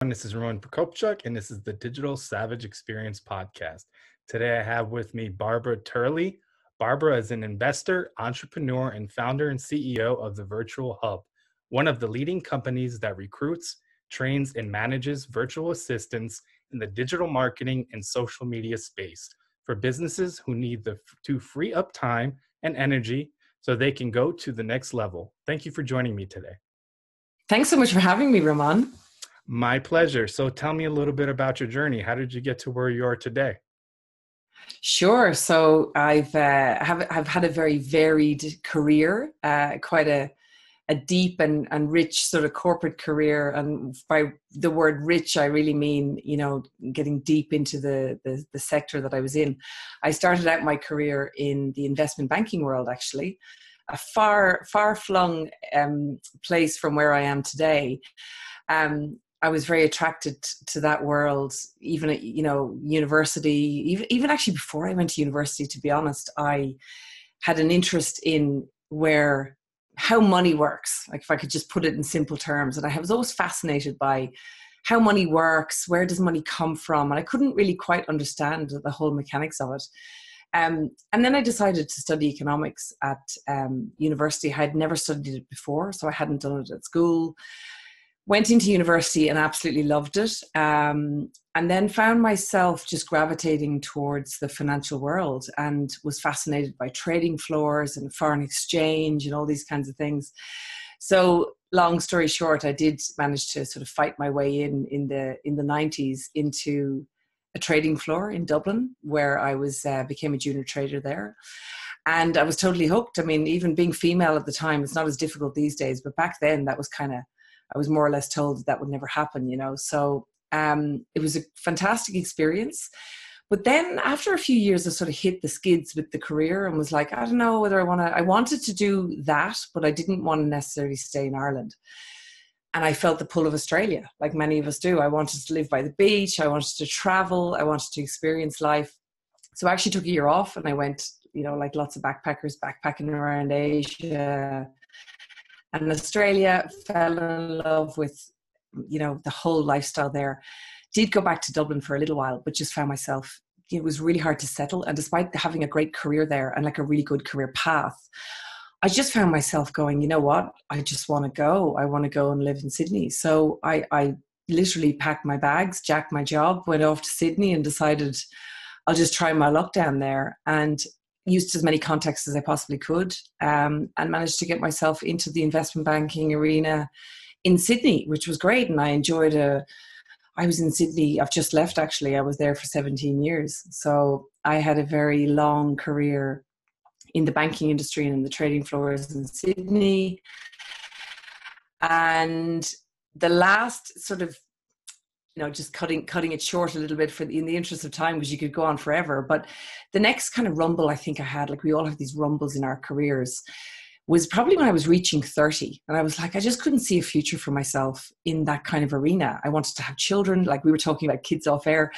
This is Roman Prokopchuk, and this is the Digital Savage Experience podcast. Today, I have with me Barbara Turley. Barbara is an investor, entrepreneur, and founder and CEO of the Virtual Hub, one of the leading companies that recruits, trains, and manages virtual assistants in the digital marketing and social media space for businesses who need to free up time and energy so they can go to the next level. Thank you for joining me today. Thanks so much for having me, Roman. My pleasure. So tell me a little bit about your journey. How did you get to where you are today? Sure. So I've had a very varied career, quite a deep and rich sort of corporate career. And by the word rich, I really mean, getting deep into the sector that I was in. I started out my career in the investment banking world, actually, a far-flung place from where I am today. I was very attracted to that world, even at, university, even actually before I went to university, to be honest. I had an interest in how money works, like if I could just put it in simple terms. And I was always fascinated by how money works, where does money come from? And I couldn't really quite understand the whole mechanics of it. And then I decided to study economics at university. I had never studied it before, so I hadn't done it at school. Went into university and absolutely loved it. And then found myself just gravitating towards the financial world and was fascinated by trading floors and foreign exchange and all these kinds of things. So long story short, I did manage to sort of fight my way in the 90s into a trading floor in Dublin, where I became a junior trader there. And I was totally hooked. I mean, even being female at the time, it's not as difficult these days, but back then that was I was more or less told that would never happen, So it was a fantastic experience. But then after a few years, I sort of hit the skids with the career and was like, I don't know whether I wanted to do that, but I didn't want to necessarily stay in Ireland. And I felt the pull of Australia, like many of us do. I wanted to live by the beach. I wanted to travel. I wanted to experience life. So I actually took a year off and I went, like lots of backpackers, backpacking around Asia and Australia, fell in love with, the whole lifestyle there. Did go back to Dublin for a little while, but just found myself, it was really hard to settle. And despite having a great career there and like a really good career path, I just found myself going, you know what? I just want to go. I want to go and live in Sydney. So I literally packed my bags, jacked my job, went off to Sydney and decided I'll just try my luck down there. And used as many contacts as I possibly could, and managed to get myself into the investment banking arena in Sydney, which was great. And I enjoyed I was in Sydney, I've just left actually, I was there for 17 years. So I had a very long career in the banking industry and in the trading floors in Sydney. And the last sort of, just cutting it short a little bit in the interest of time, because you could go on forever. But the next kind of rumble I think I had, like we all have these rumbles in our careers, was probably when I was reaching 30. And I was like, I just couldn't see a future for myself in that kind of arena. I wanted to have children, like we were talking about kids off air.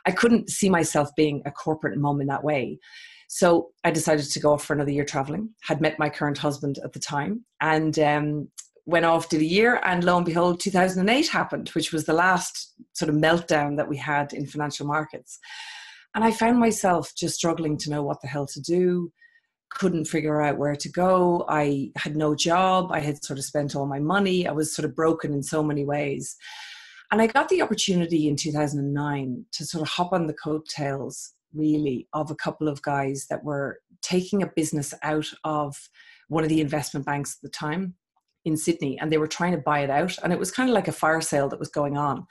I couldn't see myself being a corporate mom in that way. So I decided to go off for another year traveling, had met my current husband at the time, and went off, did a year, and lo and behold, 2008 happened, which was the last sort of meltdown that we had in financial markets. And I found myself just struggling to know what the hell to do, couldn't figure out where to go. I had no job. I had sort of spent all my money. I was sort of broken in so many ways. And I got the opportunity in 2009 to sort of hop on the coattails, really, of a couple of guys that were taking a business out of one of the investment banks at the time in Sydney, and they were trying to buy it out, and it was kind of like a fire sale that was going on.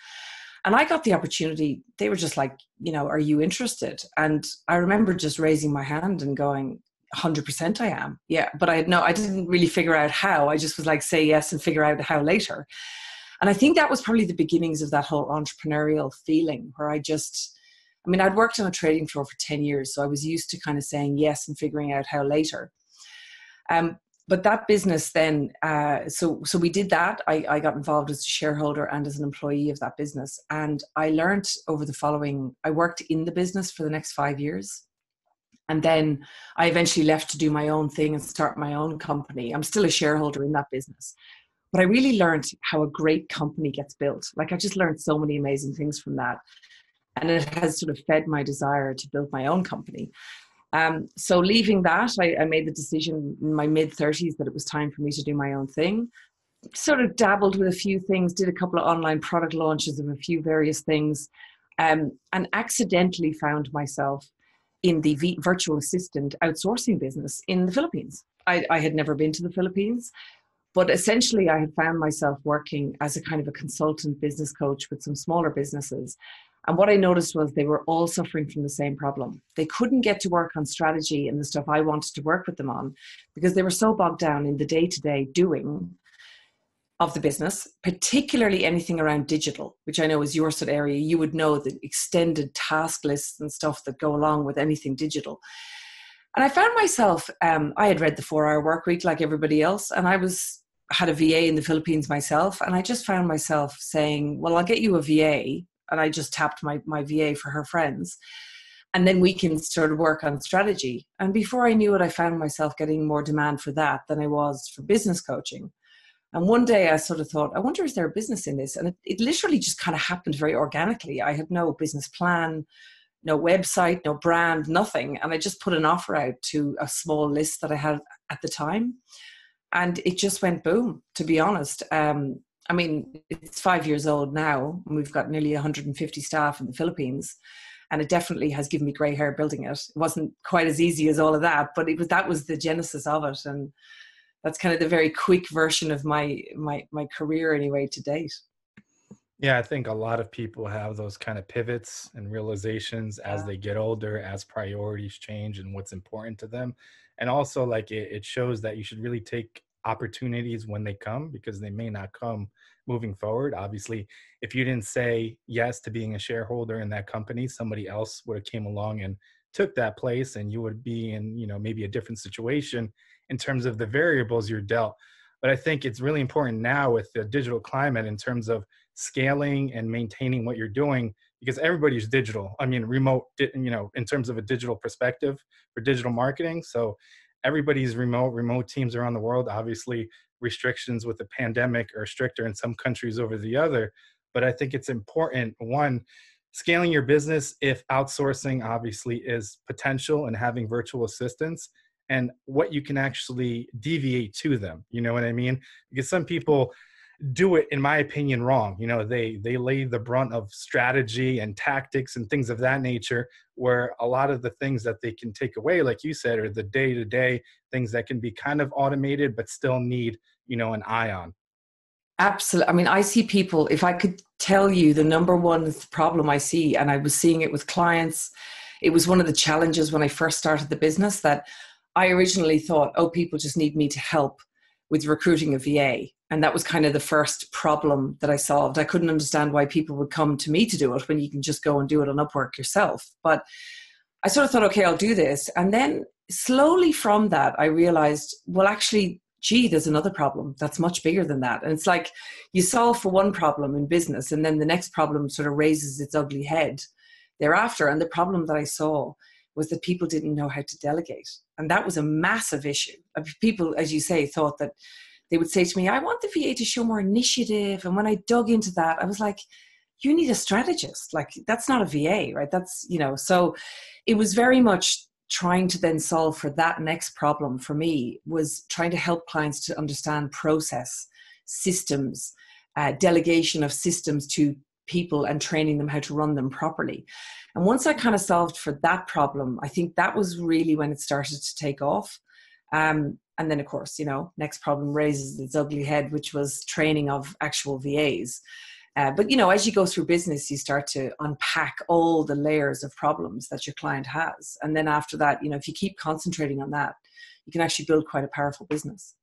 And I got the opportunity. They were just like, are you interested? And I remember just raising my hand and going, 100% I am. Yeah. But I didn't really figure out how. I just was like, say yes and figure out how later. And I think that was probably the beginnings of that whole entrepreneurial feeling where I'd worked on a trading floor for 10 years. So I was used to kind of saying yes and figuring out how later. But that business then, so we did that. I got involved as a shareholder and as an employee of that business. And I learned I worked in the business for the next 5 years. And then I eventually left to do my own thing and start my own company. I'm still a shareholder in that business. But I really learned how a great company gets built. Like I just learned so many amazing things from that. And it has sort of fed my desire to build my own company. So leaving that, I made the decision in my mid-30s that it was time for me to do my own thing. Sort of dabbled with a few things, did a couple of online product launches of a few various things, and accidentally found myself in the virtual assistant outsourcing business in the Philippines. I had never been to the Philippines, but essentially I had found myself working as a kind of a consultant business coach with some smaller businesses. And what I noticed was they were all suffering from the same problem. They couldn't get to work on strategy and the stuff I wanted to work with them on because they were so bogged down in the day-to-day doing of the business, particularly anything around digital, which I know is your sort of area. You would know the extended task lists and stuff that go along with anything digital. And I found myself, I had read the 4-Hour Work Week like everybody else, and had a VA in the Philippines myself, and I just found myself saying, well, I'll get you a VA, and I just tapped my VA for her friends, and then we can sort of work on strategy. And before I knew it, I found myself getting more demand for that than I was for business coaching. And one day I sort of thought, I wonder, is there a business in this? And it literally just kind of happened very organically. I had no business plan, no website, no brand, nothing. And I just put an offer out to a small list that I had at the time. And it just went boom, to be honest. I mean, it's 5 years old now, and we've got nearly 150 staff in the Philippines. And it definitely has given me grey hair building it. It wasn't quite as easy as all of that, but that was the genesis of it. And that's kind of the very quick version of my career anyway to date. Yeah, I think a lot of people have those kind of pivots and realizations as they get older, as priorities change and what's important to them. And also, like, it shows that you should really take opportunities when they come because they may not come moving forward. Obviously, if you didn't say yes to being a shareholder in that company, somebody else would have came along and took that place, and you would be in, maybe a different situation in terms of the variables you're dealt. But I think it's really important now with the digital climate in terms of scaling and maintaining what you're doing, because everybody's digital. I mean, remote, in terms of a digital perspective for digital marketing. So everybody's remote teams around the world. Obviously, restrictions with the pandemic are stricter in some countries over the other. But I think it's important, one, scaling your business if outsourcing obviously is potential and having virtual assistants, and what you can actually deviate to them. You know what I mean? Because some people do it, in my opinion, wrong. They lay the brunt of strategy and tactics and things of that nature, where a lot of the things that they can take away, like you said, are the day-to-day things that can be kind of automated but still need, an eye on. Absolutely. I mean, I see people, if I could tell you the number one problem I see, and I was seeing it with clients, it was one of the challenges when I first started the business, that I originally thought, oh, people just need me to help with recruiting a VA. And that was kind of the first problem that I solved. I couldn't understand why people would come to me to do it when you can just go and do it on Upwork yourself. But I sort of thought, okay, I'll do this. And then slowly from that, I realized, well, actually, gee, there's another problem that's much bigger than that. And it's like you solve for one problem in business, and then the next problem sort of raises its ugly head thereafter. And the problem that I saw was that people didn't know how to delegate. And that was a massive issue. People, as you say, thought that they would say to me, I want the VA to show more initiative. And when I dug into that, I was like, you need a strategist. Like, that's not a VA, right? That's, so it was very much trying to then solve for that next problem for me, was trying to help clients to understand process, systems, delegation of systems to people and training them how to run them properly. And once I kind of solved for that problem, I think that was really when it started to take off. And then, of course, next problem raises its ugly head, which was training of actual VAs. But, as you go through business, you start to unpack all the layers of problems that your client has. And then after that, if you keep concentrating on that, you can actually build quite a powerful business.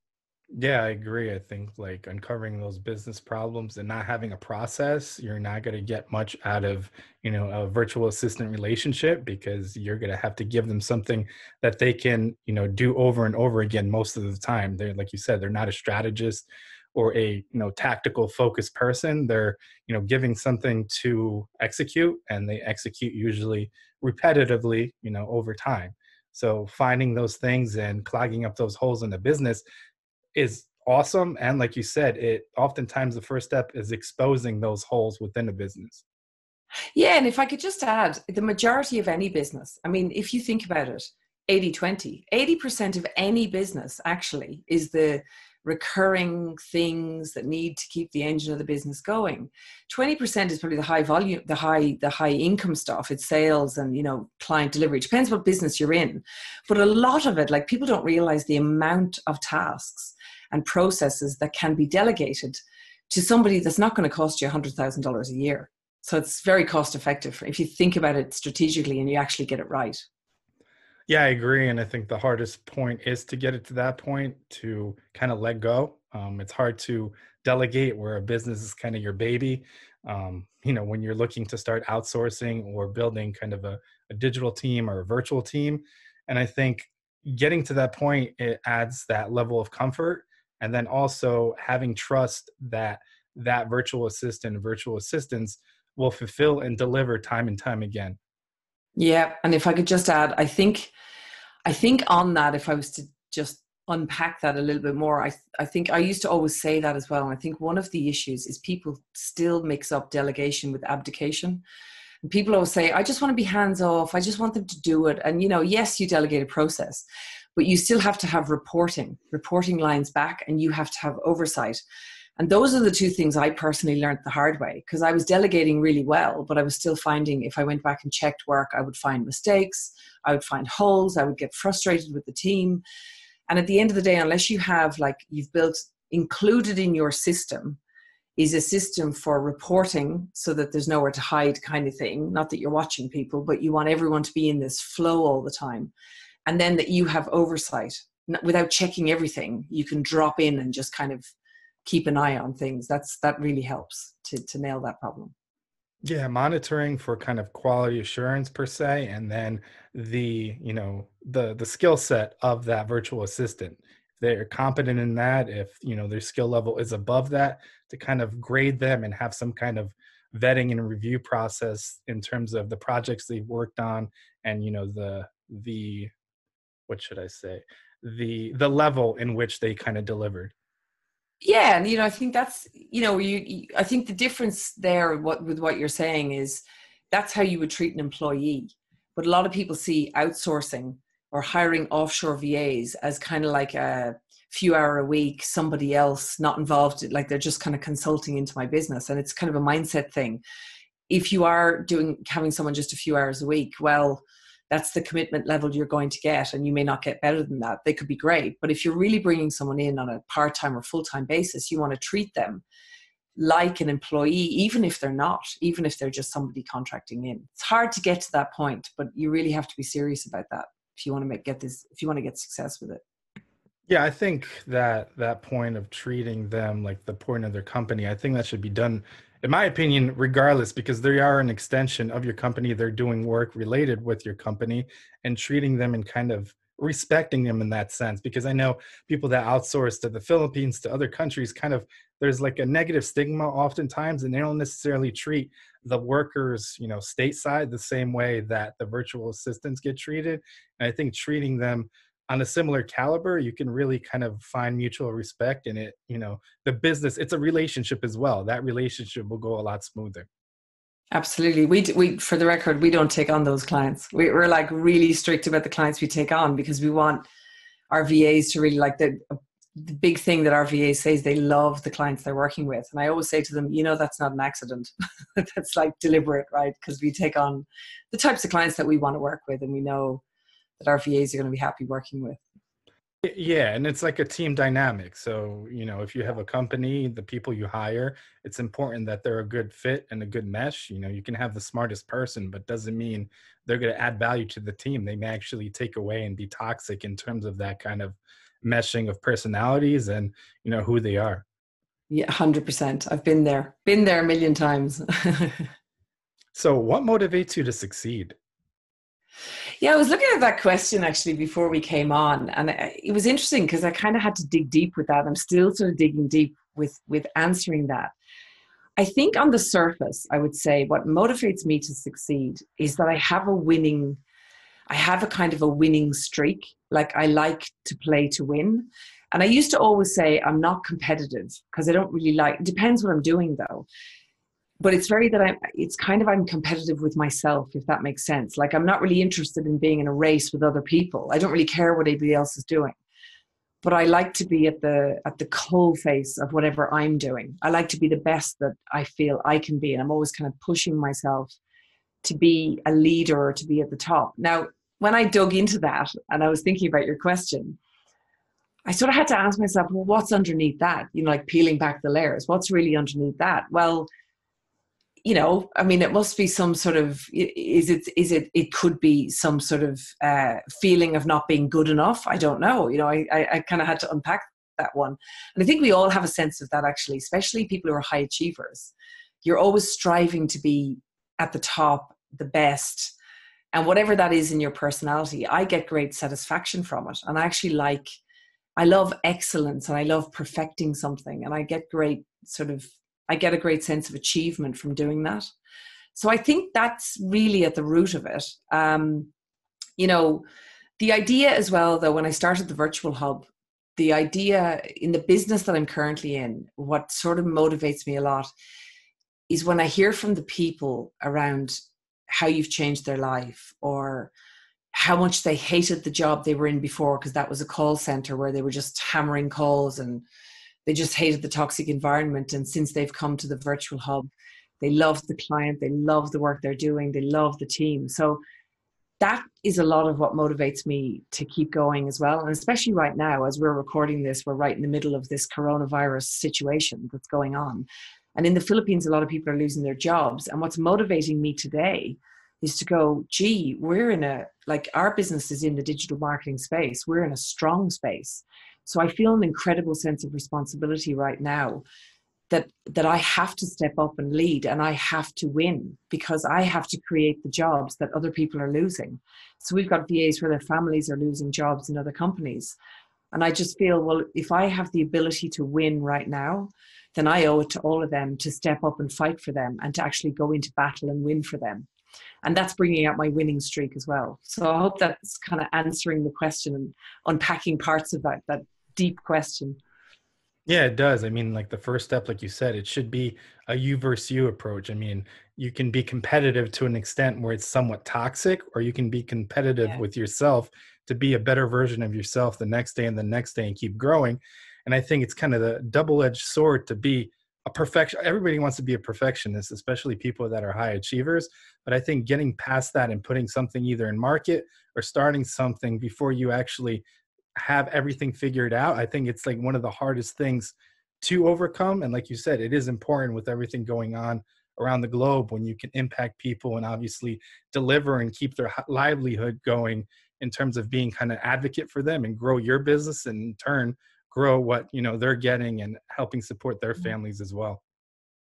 Yeah, I agree. I think like uncovering those business problems and not having a process, you're not going to get much out of, a virtual assistant relationship, because you're going to have to give them something that they can, do over and over again most of the time. They're, like you said, they're not a strategist or a, tactical focused person. They're, giving something to execute, and they execute usually repetitively, over time. So finding those things and clogging up those holes in the business is awesome. And like you said, it oftentimes the first step is exposing those holes within a business. Yeah, and if I could just add, the majority of any business, I mean, if you think about it, 80-20, 80% of any business actually is the recurring things that need to keep the engine of the business going. 20% is probably the high volume, the high income stuff. It's sales and, client delivery. It depends what business you're in. But a lot of it, like, people don't realize the amount of tasks and processes that can be delegated to somebody that's not going to cost you $100,000 a year. So it's very cost effective if you think about it strategically and you actually get it right. Yeah, I agree. And I think the hardest point is to get it to that point to kind of let go. It's hard to delegate where a business is kind of your baby. When you're looking to start outsourcing or building kind of a digital team or a virtual team. And I think getting to that point, it adds that level of comfort. And then also having trust that that virtual assistant, virtual assistants will fulfill and deliver time and time again. Yeah. And if I could just add, I think on that, if I was to just unpack that a little bit more, I think I used to always say that as well. And I think one of the issues is people still mix up delegation with abdication. And people always say, I just want to be hands off. I just want them to do it. And, yes, you delegate a process, but you still have to have reporting lines back, and you have to have oversight. And those are the two things I personally learned the hard way, because I was delegating really well, but I was still finding, if I went back and checked work, I would find mistakes, I would find holes, I would get frustrated with the team. And at the end of the day, unless you have, like, you've built, included in your system is a system for reporting so that there's nowhere to hide kind of thing. Not that you're watching people, but you want everyone to be in this flow all the time. And then that you have oversight without checking everything. You can drop in and just kind of keep an eye on things. That really helps to nail that problem. Yeah, monitoring for kind of quality assurance per se, and then the skill set of that virtual assistant. If they're competent in that, if their skill level is above that, to kind of grade them and have some kind of vetting and review process in terms of the projects they've worked on, and the what should I say, the level in which they kind of delivered. Yeah, and I think that's I think the difference there with what you're saying is that's how you would treat an employee. But a lot of people see outsourcing or hiring offshore VAs as kind of like a few hour a week, somebody else not involved, like they're just kind of consulting into my business, and it's kind of a mindset thing. If you are having someone just a few hours a week, well, that's the commitment level you're going to get, and you may not get better than that. They could be great, but if you're really bringing someone in on a part-time or full-time basis, you want to treat them like an employee, even if they're not, even if they're just somebody contracting in. It's hard to get to that point, but you really have to be serious about that if you want to get success with it. Yeah, I think that point of treating them like the point of their company, I think that should be done, in my opinion, regardless, because they are an extension of your company. They're doing work related with your company, and treating them and kind of respecting them in that sense. Because I know people that outsource to the Philippines, to other countries, kind of, there's like a negative stigma oftentimes, and they don't necessarily treat the workers, stateside the same way that the virtual assistants get treated. And I think treating them on a similar caliber, you can really kind of find mutual respect in it. The business, it's a relationship as well. That relationship will go a lot smoother. Absolutely. We for the record, we don't take on those clients. We're like really strict about the clients we take on, because we want our VAs to really, like, the big thing that our VAs say is they love the clients they're working with. And I always say to them, that's not an accident. That's like deliberate, right? Because we take on the types of clients that we want to work with, and we know that our VAs are going to be happy working with. Yeah, and it's like a team dynamic. So, if you have a company, the people you hire, it's important that they're a good fit and a good mesh. You can have the smartest person, but doesn't mean they're going to add value to the team. They may actually take away and be toxic in terms of that kind of meshing of personalities and, who they are. Yeah, 100%. I've been there a million times. So what motivates you to succeed? Yeah, I was looking at that question actually before we came on, and it was interesting because I kind of had to dig deep with that. I'm still sort of digging deep with answering that. I think on the surface, I would say what motivates me to succeed is that I have a kind of a winning streak. Like, I like to play to win. And I used to always say I'm not competitive because I don't really like, it depends what I'm doing though. But it's very that I'm competitive with myself, if that makes sense. Like I'm not really interested in being in a race with other people. I don't really care what anybody else is doing. But I like to be at the coal face of whatever I'm doing. I like to be the best that I feel I can be. And I'm always kind of pushing myself to be a leader or to be at the top. Now, when I dug into that and I was thinking about your question, I sort of had to ask myself, well, what's underneath that? You know, like peeling back the layers. What's really underneath that? Well, you know, I mean, it must be some sort of, it could be some sort of feeling of not being good enough. I don't know. You know, I kind of had to unpack that one. And I think we all have a sense of that, actually, especially people who are high achievers. You're always striving to be at the top, the best. And whatever that is in your personality, I get great satisfaction from it. And I love excellence and I love perfecting something. And I get a great sense of achievement from doing that. So I think that's really at the root of it. You know, the idea as well, though, when I started the virtual hub, the idea in the business that I'm currently in, what sort of motivates me a lot is when I hear from the people around how you've changed their life or how much they hated the job they were in before, because that was a call center where they were just hammering calls and they just hated the toxic environment. And since they've come to the virtual hub, they love the client, they love the work they're doing, they love the team. So that is a lot of what motivates me to keep going as well. And especially right now, as we're recording this, we're right in the middle of this coronavirus situation that's going on. And in the Philippines, a lot of people are losing their jobs. And what's motivating me today is to go, gee, our business is in the digital marketing space. We're in a strong space. So I feel an incredible sense of responsibility right now that I have to step up and lead, and I have to win because I have to create the jobs that other people are losing. So we've got VAs where their families are losing jobs in other companies. And I just feel, well, if I have the ability to win right now, then I owe it to all of them to step up and fight for them and to actually go into battle and win for them. And that's bringing out my winning streak as well. So I hope that's kind of answering the question and unpacking parts of that deep question. Yeah, it does. I mean, like the first step, like you said, it should be a you versus you approach. I mean, you can be competitive to an extent where it's somewhat toxic, or you can be competitive Yeah. with yourself to be a better version of yourself the next day and the next day and keep growing. And I think it's kind of the double-edged sword to be a perfection. Everybody wants to be a perfectionist, especially people that are high achievers. But I think getting past that and putting something either in market or starting something before you actually have everything figured out, I think it's like one of the hardest things to overcome. And like you said, it is important with everything going on around the globe when you can impact people and obviously deliver and keep their livelihood going in terms of being kind of advocate for them and grow your business and in turn grow what they're getting and helping support their families as well.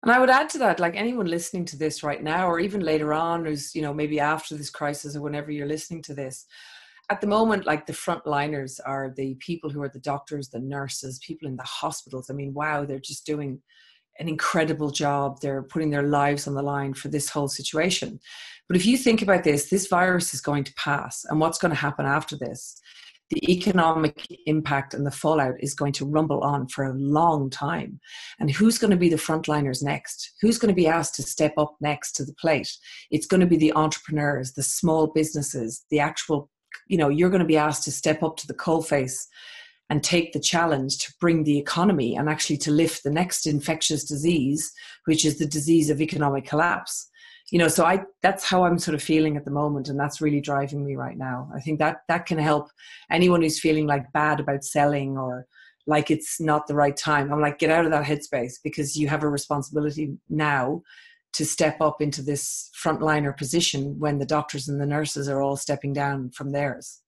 And I would add to that, like anyone listening to this right now, or even later on, who's, maybe after this crisis or whenever you're listening to this, at the moment, like the frontliners are the people who are the doctors, the nurses, people in the hospitals. I mean, wow, they're just doing an incredible job. They're putting their lives on the line for this whole situation. But if you think about this virus is going to pass. And what's going to happen after this? The economic impact and the fallout is going to rumble on for a long time. And who's going to be the frontliners next? Who's going to be asked to step up next to the plate? It's going to be the entrepreneurs, the small businesses, the actual, you're going to be asked to step up to the coalface and take the challenge to bring the economy and actually to lift the next infectious disease, which is the disease of economic collapse. So that's how I'm sort of feeling at the moment, and that's really driving me right now. I think that can help anyone who's feeling like bad about selling or like it's not the right time. I'm like, get out of that headspace, because you have a responsibility now to step up into this frontliner position when the doctors and the nurses are all stepping down from theirs.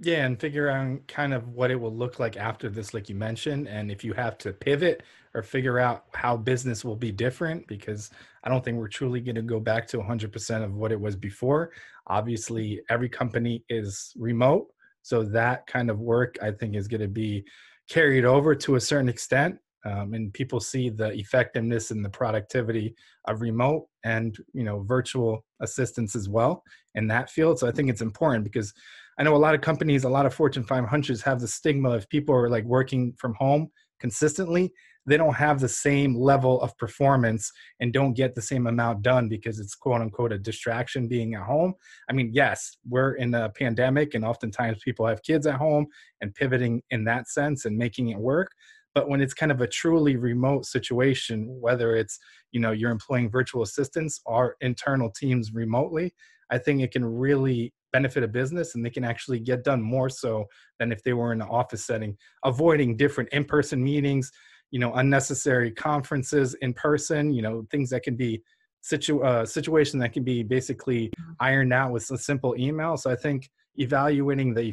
Yeah, and figure out kind of what it will look like after this, like you mentioned, and if you have to pivot or figure out how business will be different, because I don't think we're truly going to go back to 100% of what it was before. Obviously, every company is remote, so that kind of work, I think, is going to be carried over to a certain extent, and people see the effectiveness and the productivity of remote and virtual assistance as well in that field. So I think it's important because I know a lot of companies, a lot of Fortune 500s have the stigma if people are like working from home consistently, they don't have the same level of performance and don't get the same amount done because it's quote unquote a distraction being at home. I mean, yes, we're in a pandemic and oftentimes people have kids at home and pivoting in that sense and making it work. But when it's kind of a truly remote situation, whether it's, you're employing virtual assistants or internal teams remotely, I think it can really benefit a business and they can actually get done more so than if they were in an office setting, avoiding different in-person meetings, unnecessary conferences in person, things that can be situation that can be basically ironed out with a simple email. So I think evaluating the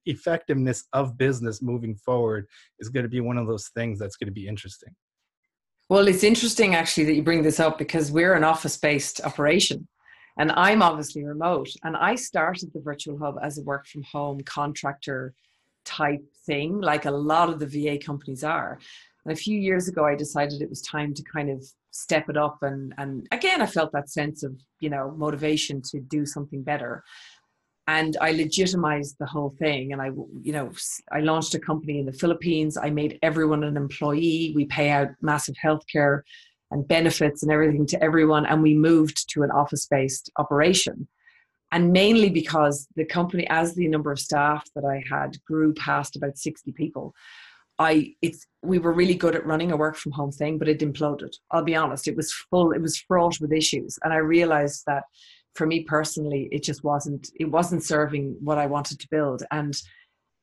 effectiveness of business moving forward is going to be one of those things that's going to be interesting. Well, it's interesting actually that you bring this up because we're an office-based operation and I'm obviously remote. And I started the Virtual Hub as a work from home contractor type thing, like a lot of the VA companies are. And a few years ago, I decided it was time to kind of step it up. And again, I felt that sense of, motivation to do something better. And I legitimized the whole thing. And I launched a company in the Philippines. I made everyone an employee. We pay out massive healthcare and benefits and everything to everyone. And we moved to an office-based operation. And mainly because the company, as the number of staff that I had grew past about 60 people, we were really good at running a work from home thing, but it imploded. I'll be honest, it was fraught with issues. And I realized that for me personally, it wasn't serving what I wanted to build. And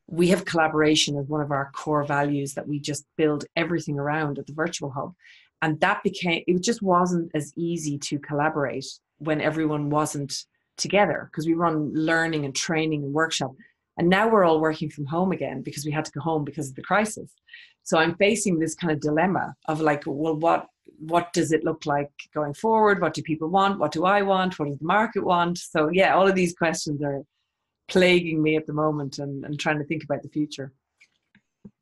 we have collaboration as one of our core values that we just build everything around at the Virtual Hub. And it just wasn't as easy to collaborate when everyone wasn't together, because we run learning and training and workshop. And now we're all working from home again because we had to go home because of the crisis. So I'm facing this kind of dilemma of like, well, what does it look like going forward? What do people want? What do I want? What does the market want? So yeah, all of these questions are plaguing me at the moment and trying to think about the future.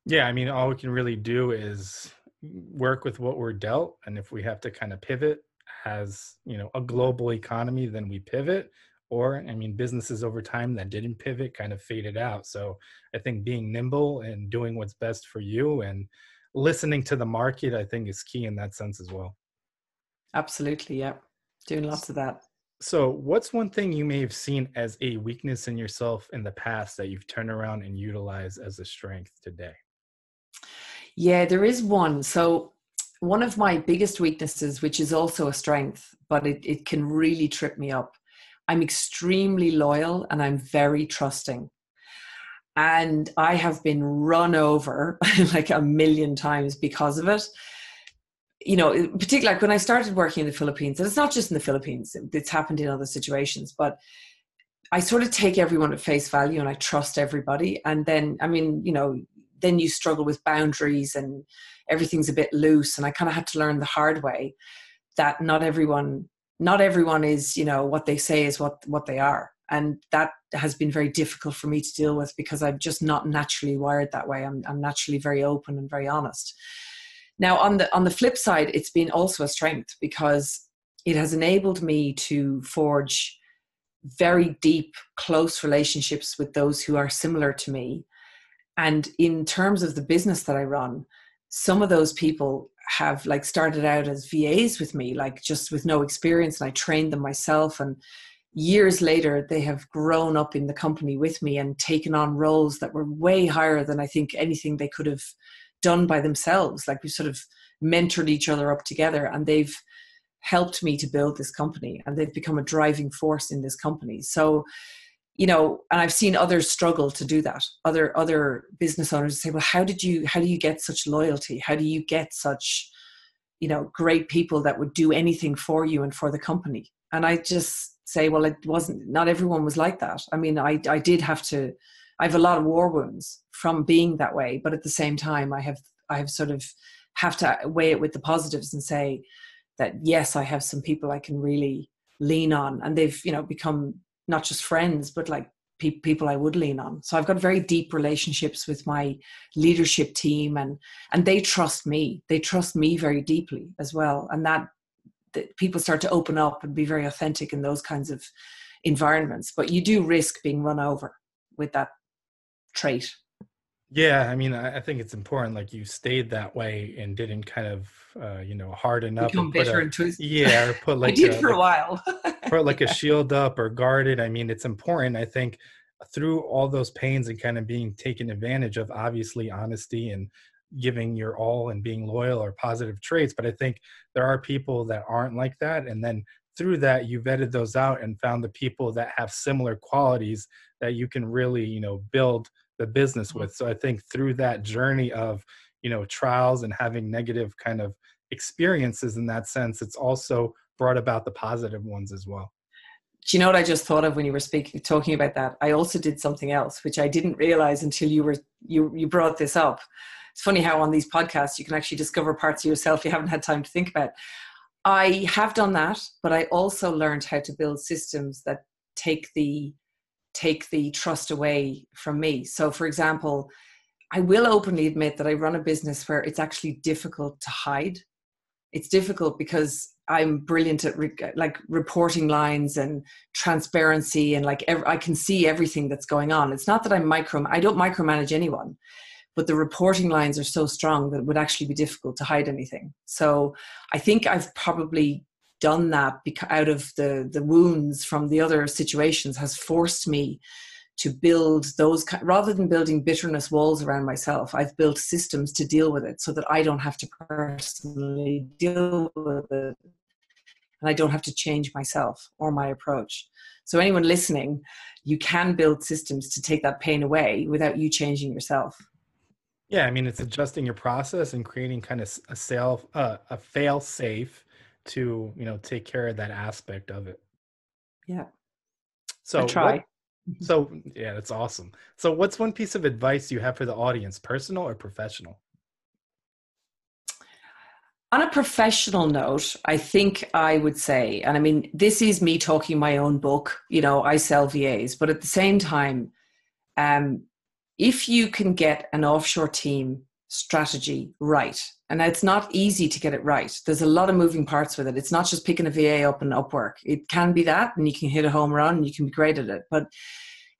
Yeah, I mean, all we can really do is work with what we're dealt. And if we have to kind of pivot as, a global economy, then we pivot. Or, I mean, businesses over time that didn't pivot kind of faded out. So I think being nimble and doing what's best for you and listening to the market, I think is key in that sense as well. Absolutely. Yeah. Doing lots of that. So what's one thing you may have seen as a weakness in yourself in the past that you've turned around and utilized as a strength today? Yeah, there is one. So one of my biggest weaknesses, which is also a strength, but it can really trip me up. I'm extremely loyal and I'm very trusting. And I have been run over like a million times because of it. Particularly like when I started working in the Philippines, and it's not just in the Philippines, it's happened in other situations, but I sort of take everyone at face value and I trust everybody. And then, then you struggle with boundaries and everything's a bit loose. And I kind of had to learn the hard way that not everyone is, what they say is what they are. And that has been very difficult for me to deal with because I'm just not naturally wired that way. I'm naturally very open and very honest. Now, on the flip side, it's been also a strength because it has enabled me to forge very deep, close relationships with those who are similar to me. And in terms of the business that I run, some of those people have like started out as VAs with me, like just with no experience, and I trained them myself. And years later, they have grown up in the company with me and taken on roles that were way higher than I think anything they could have done by themselves. Like we sort of mentored each other up together, and they've helped me to build this company, and they've become a driving force in this company. So, and I've seen others struggle to do that. Other business owners say, well, how do you get such loyalty? How do you get such, great people that would do anything for you and for the company? And I just say, well, not everyone was like that. I mean, I have a lot of war wounds from being that way, but at the same time, I have sort of have to weigh it with the positives and say that, yes, I have some people I can really lean on, and they've, become not just friends, but like people I would lean on. So I've got very deep relationships with my leadership team, and they trust me. They trust me very deeply as well. And that people start to open up and be very authentic in those kinds of environments. But you do risk being run over. with that trait. Yeah, I mean, I think it's important. Like you stayed that way and didn't kind of, harden up and Become bitter and twisted. or put I like did a for a while. put like a Yeah. shield up or guard it. I mean, it's important. I think through all those pains and kind of being taken advantage of, obviously honesty and giving your all and being loyal are positive traits. But I think there are people that aren't like that. And then through that, you vetted those out and found the people that have similar qualities that you can really, build the business with. So I think through that journey of, trials and having negative kind of experiences in that sense, it's also brought about the positive ones as well. Do you know what I just thought of when you were talking about that? I also did something else, which I didn't realize until you brought this up. It's funny how on these podcasts you can actually discover parts of yourself you haven't had time to think about. I have done that, but I also learned how to build systems that take the trust away from me. So, for example, I will openly admit that I run a business where it's actually difficult to hide. It's difficult because I'm brilliant at reporting lines and transparency, and I can see everything that's going on. It's not that I don't micromanage anyone, but the reporting lines are so strong that it would actually be difficult to hide anything. So I think I've probably done that because out of the wounds from the other situations has forced me to build those, rather than building bitterness walls around myself, I've built systems to deal with it so that I don't have to personally deal with it. And I don't have to change myself or my approach. So anyone listening, you can build systems to take that pain away without you changing yourself. Yeah, I mean, it's adjusting your process and creating kind of a fail safe to, take care of that aspect of it. Yeah, I So try. yeah, that's awesome. So what's one piece of advice you have for the audience, personal or professional? On a professional note, I think I would say, and I mean, this is me talking my own book, I sell VAs, but at the same time, um, if you can get an offshore team strategy right, and it's not easy to get it right. There's a lot of moving parts with it. It's not just picking a VA up and Upwork. It can be that, and you can hit a home run and you can be great at it. But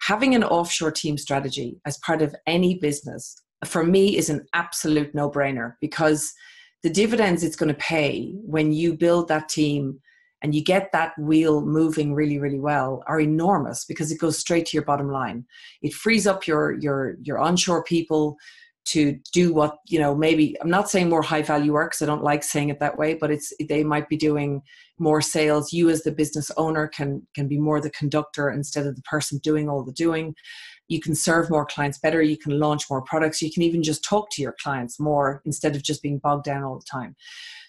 having an offshore team strategy as part of any business, for me, is an absolute no-brainer, because the dividends it's going to pay when you build that team and you get that wheel moving really, really well are enormous, because it goes straight to your bottom line. It frees up your onshore people to do what, maybe, I'm not saying more high value work, because I don't like saying it that way, but they might be doing more sales. You as the business owner can be more the conductor instead of the person doing all the doing. You can serve more clients better. You can launch more products. You can even just talk to your clients more instead of just being bogged down all the time.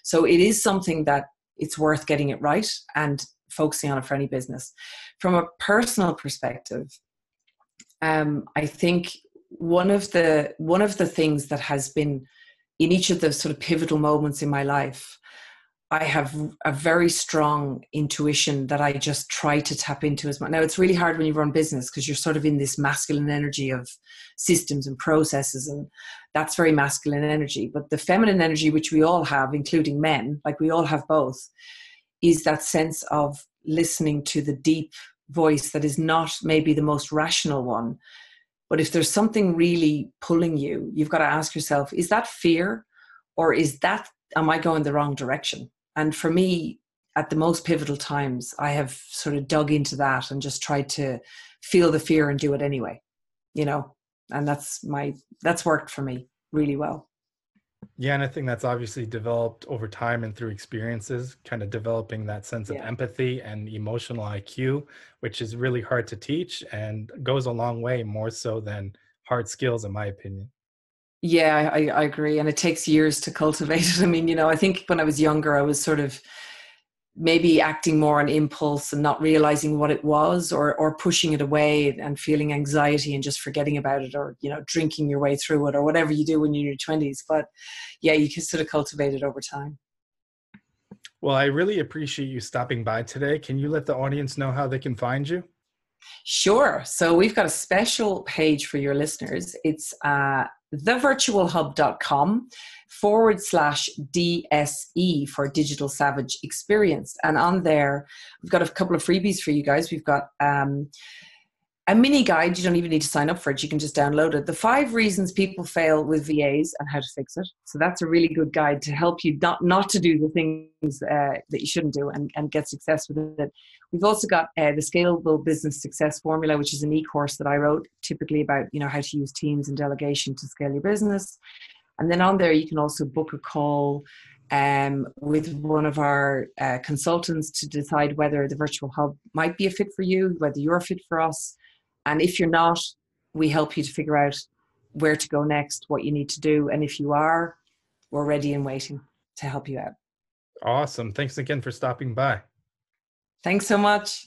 So it is something that it's worth getting it right and focusing on it for any business. From a personal perspective, I think one of the things that has been in each of the sort of pivotal moments in my life, I have a very strong intuition that I just try to tap into as much. Now, it's really hard when you run business because you're sort of in this masculine energy of systems and processes, and that's very masculine energy. But the feminine energy, which we all have, including men, like we all have both, is that sense of listening to the deep voice that is not maybe the most rational one. But if there's something really pulling you, you've got to ask yourself, is that fear, or am I going the wrong direction? And for me, at the most pivotal times, I have sort of dug into that and just tried to feel the fear and do it anyway, and that's worked for me really well. Yeah, and I think that's obviously developed over time and through experiences, kind of developing that sense of empathy and emotional IQ, which is really hard to teach and goes a long way, more so than hard skills, in my opinion. Yeah, I agree. And it takes years to cultivate it. I mean, I think when I was younger, I was sort of maybe acting more on impulse and not realizing what it was, or pushing it away and feeling anxiety and just forgetting about it, or, drinking your way through it, or whatever you do when you're in your 20s. But yeah, you can sort of cultivate it over time. Well, I really appreciate you stopping by today. Can you let the audience know how they can find you? Sure. So we've got a special page for your listeners. It's thevirtualhub.com/DSE for Digital Savage Experience. And on there, we've got a couple of freebies for you guys. We've got a mini guide. You don't even need to sign up for it. You can just download it. The 5 reasons people fail with VAs and how to fix it. So that's a really good guide to help you not to do the things that you shouldn't do and get success with it. We've also got the Scalable Business Success Formula, which is an e-course that I wrote, typically about how to use teams and delegation to scale your business. And then on there, you can also book a call with one of our consultants to decide whether the virtual hub might be a fit for you, whether you're fit for us. And if you're not, we help you to figure out where to go next, what you need to do. And if you are, we're ready and waiting to help you out. Awesome. Thanks again for stopping by. Thanks so much.